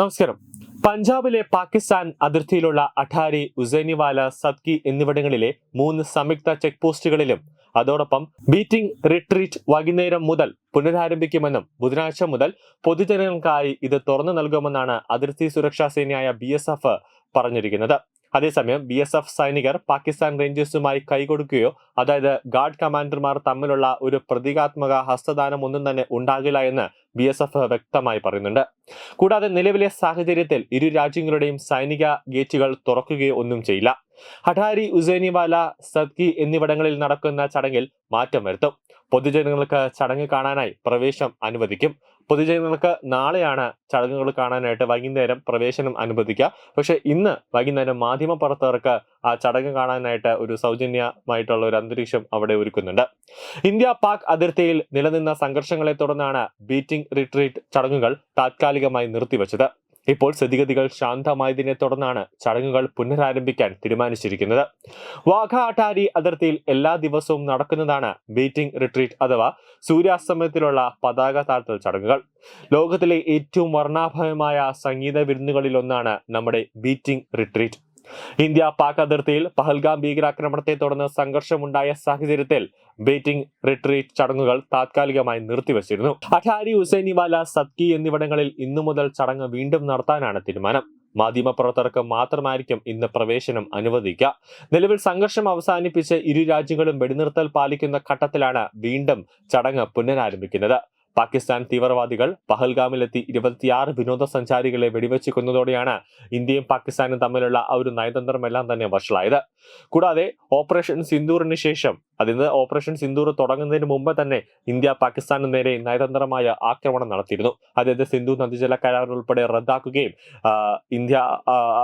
നമസ്കാരം. പഞ്ചാബിലെ പാകിസ്ഥാൻ അതിർത്തിയിലുള്ള അഠാരി, ഉസൈനിവാല, സദ്കി എന്നിവിടങ്ങളിലെ 3 സംയുക്ത ചെക്ക് പോസ്റ്റുകളിലും അതോടൊപ്പം ബീറ്റിംഗ് റിട്രീറ്റ് വൈകുന്നേരം മുതൽ പുനരാരംഭിക്കുമെന്നും ബുധനാഴ്ച മുതൽ പൊതുജനങ്ങൾക്കായി ഇത് തുറന്നു നൽകുമെന്നാണ് അതിർത്തി സുരക്ഷാ സേനയായ BSF പറഞ്ഞിരിക്കുന്നത്. അതേസമയം BSF സൈനികർ പാകിസ്ഥാൻ റേഞ്ചേഴ്സുമായി കൈകൊടുക്കുകയോ അതായത് ഗാർഡ് കമാൻഡർമാർ തമ്മിലുള്ള ഒരു പ്രതീകാത്മക ഹസ്തദാനം ഒന്നും തന്നെ ഉണ്ടാകില്ല എന്ന് BSF വ്യക്തമായി പറയുന്നുണ്ട്. കൂടാതെ നിലവിലെ സാഹചര്യത്തിൽ ഇരു രാജ്യങ്ങളുടെയും സൈനിക ഗേറ്റുകൾ തുറക്കുകയോ ഒന്നും ചെയ്യില്ല. അഠാരി, ഉസൈനിവാല, സദ്കി എന്നിവിടങ്ങളിൽ നടക്കുന്ന ചടങ്ങിൽ മാറ്റം വരുത്തും. പൊതുജനങ്ങൾക്ക് ചടങ്ങ് കാണാനായി പ്രവേശനം അനുവദിക്കും. പൊതുജനങ്ങൾക്ക് നാളെയാണ് ചടങ്ങുകൾ കാണാനായിട്ട് വൈകുന്നേരം പ്രവേശനം അനുവദിക്കുക. പക്ഷെ ഇന്ന് വൈകുന്നേരം മാധ്യമപ്രവർത്തകർക്ക് ആ ചടങ്ങ് കാണാനായിട്ട് ഒരു സൗജന്യമായിട്ടുള്ള ഒരു അന്തരീക്ഷം അവിടെ ഒരുക്കുന്നുണ്ട്. ഇന്ത്യ പാക് അതിർത്തിയിൽ നിലനിന്ന സംഘർഷങ്ങളെ തുടർന്നാണ് ബീറ്റിംഗ് റിട്രീറ്റ് ചടങ്ങുകൾ താത്കാലികമായി നിർത്തിവച്ചത്. ഇപ്പോൾ സ്ഥിതിഗതികൾ ശാന്തമായതിനെ തുടർന്നാണ് ചടങ്ങുകൾ പുനരാരംഭിക്കാൻ തീരുമാനിച്ചിരിക്കുന്നത്. വാഘ അട്ടാരി അതിർത്തിയിൽ എല്ലാ ദിവസവും നടക്കുന്നതാണ് ബീറ്റിംഗ് റിട്രീറ്റ് അഥവാ സൂര്യാസ്തമയത്തിലുള്ള പതാക താഴ്ത്തൽ ചടങ്ങുകൾ. ലോകത്തിലെ ഏറ്റവും വർണ്ണാഭമായ സംഗീത വിരുന്നുകളിലൊന്നാണ് നമ്മുടെ ബീറ്റിംഗ് റിട്രീറ്റ്. ഇന്ത്യ പാക് അതിർത്തിയിൽ പഹൽഗാം ഭീകരാക്രമണത്തെ തുടർന്ന് സംഘർഷമുണ്ടായ സാഹചര്യത്തിൽ ബീറ്റിംഗ് റിട്രീറ്റ് ചടങ്ങുകൾ താത്കാലികമായി നിർത്തിവച്ചിരുന്നു. അഠാരി, ഉസൈനിവാല, സദ്കി എന്നിവിടങ്ങളിൽ ഇന്നു മുതൽ ചടങ്ങ് വീണ്ടും നടത്താനാണ് തീരുമാനം. മാധ്യമപ്രവർത്തകർക്ക് മാത്രമായിരിക്കും ഇന്ന് പ്രവേശനം അനുവദിക്കുക. നിലവിൽ സംഘർഷം അവസാനിപ്പിച്ച് ഇരു രാജ്യങ്ങളും വെടിനിർത്തൽ പാലിക്കുന്ന ഘട്ടത്തിലാണ് വീണ്ടും ചടങ്ങ് പുനരാരംഭിക്കുന്നത്. പാകിസ്ഥാൻ തീവ്രവാദികൾ പഹൽഗാമിലെത്തി 26 വിനോദസഞ്ചാരികളെ വെടിവെച്ച് കൊന്നതോടെയാണ് ഇന്ത്യയും പാകിസ്ഥാനും തമ്മിലുള്ള ആ ഒരു നയതന്ത്രമെല്ലാം തന്നെ വഷളായത്. കൂടാതെ ഓപ്പറേഷൻ സിന്ദൂറിന് ശേഷം, അതിന് ഓപ്പറേഷൻ സിന്ദൂർ തുടങ്ങുന്നതിന് മുമ്പ് തന്നെ ഇന്ത്യ പാകിസ്ഥാന് നേരെ നയതന്ത്രമായ ആക്രമണം നടത്തിയിരുന്നു. അതായത് സിന്ധു നദീജല കരാർ ഉൾപ്പെടെ റദ്ദാക്കുകയും ഇന്ത്യ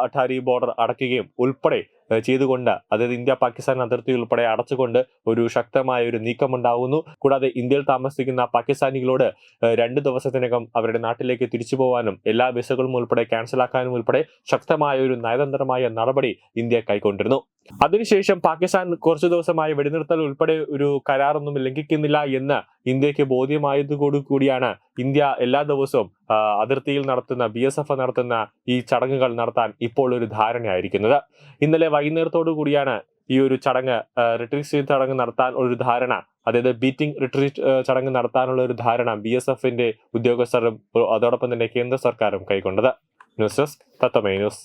അഠാരി ബോർഡർ അടയ്ക്കുകയും ഉൾപ്പെടെ ചെയ്തുകൊണ്ട്, അതായത് ഇന്ത്യ പാകിസ്ഥാൻ അതിർത്തി ഉൾപ്പെടെ അടച്ചുകൊണ്ട് ഒരു ശക്തമായ ഒരു നീക്കമുണ്ടാകുന്നു. കൂടാതെ ഇന്ത്യയിൽ താമസിക്കുന്ന പാകിസ്ഥാനികളോട് 2 ദിവസത്തിനകം അവരുടെ നാട്ടിലേക്ക് തിരിച്ചു പോകാനും എല്ലാ വിസകളും ഉൾപ്പെടെ ക്യാൻസലാക്കാനും ഉൾപ്പെടെ ശക്തമായ ഒരു നയതന്ത്രമായ നടപടി ഇന്ത്യ കൈക്കൊണ്ടിരുന്നു. അതിനുശേഷം പാകിസ്ഥാൻ കുറച്ചു ദിവസമായി വെടിനിർത്തൽ ഉൾപ്പെടെ ഒരു കരാറൊന്നും ലംഘിക്കുന്നില്ല എന്ന് ഇന്ത്യക്ക് ബോധ്യമായതോടുകൂടിയാണ് ഇന്ത്യ എല്ലാ ദിവസവും അതിർത്തിയിൽ നടത്തുന്ന BSF നടത്തുന്ന ഈ ചടങ്ങുകൾ നടത്താൻ ഇപ്പോൾ ഒരു ധാരണയായിരിക്കുന്നത്. ഇന്നലെ വൈകുന്നേരത്തോടു കൂടിയാണ് ഈ ഒരു ചടങ്ങ് റിട്രീറ്റ് ചടങ്ങ് നടത്താൻ ഒരു ധാരണ, അതായത് ബീറ്റിംഗ് റിട്രീറ്റ് ചടങ്ങ് നടത്താനുള്ള ഒരു ധാരണ BSFന്റെ ഉദ്യോഗസ്ഥരും അതോടൊപ്പം തന്നെ കേന്ദ്ര സർക്കാരും കൈക്കൊണ്ടത്. ന്യൂസ് ഡെസ്ക് തത്വമൈ ന്യൂസ്.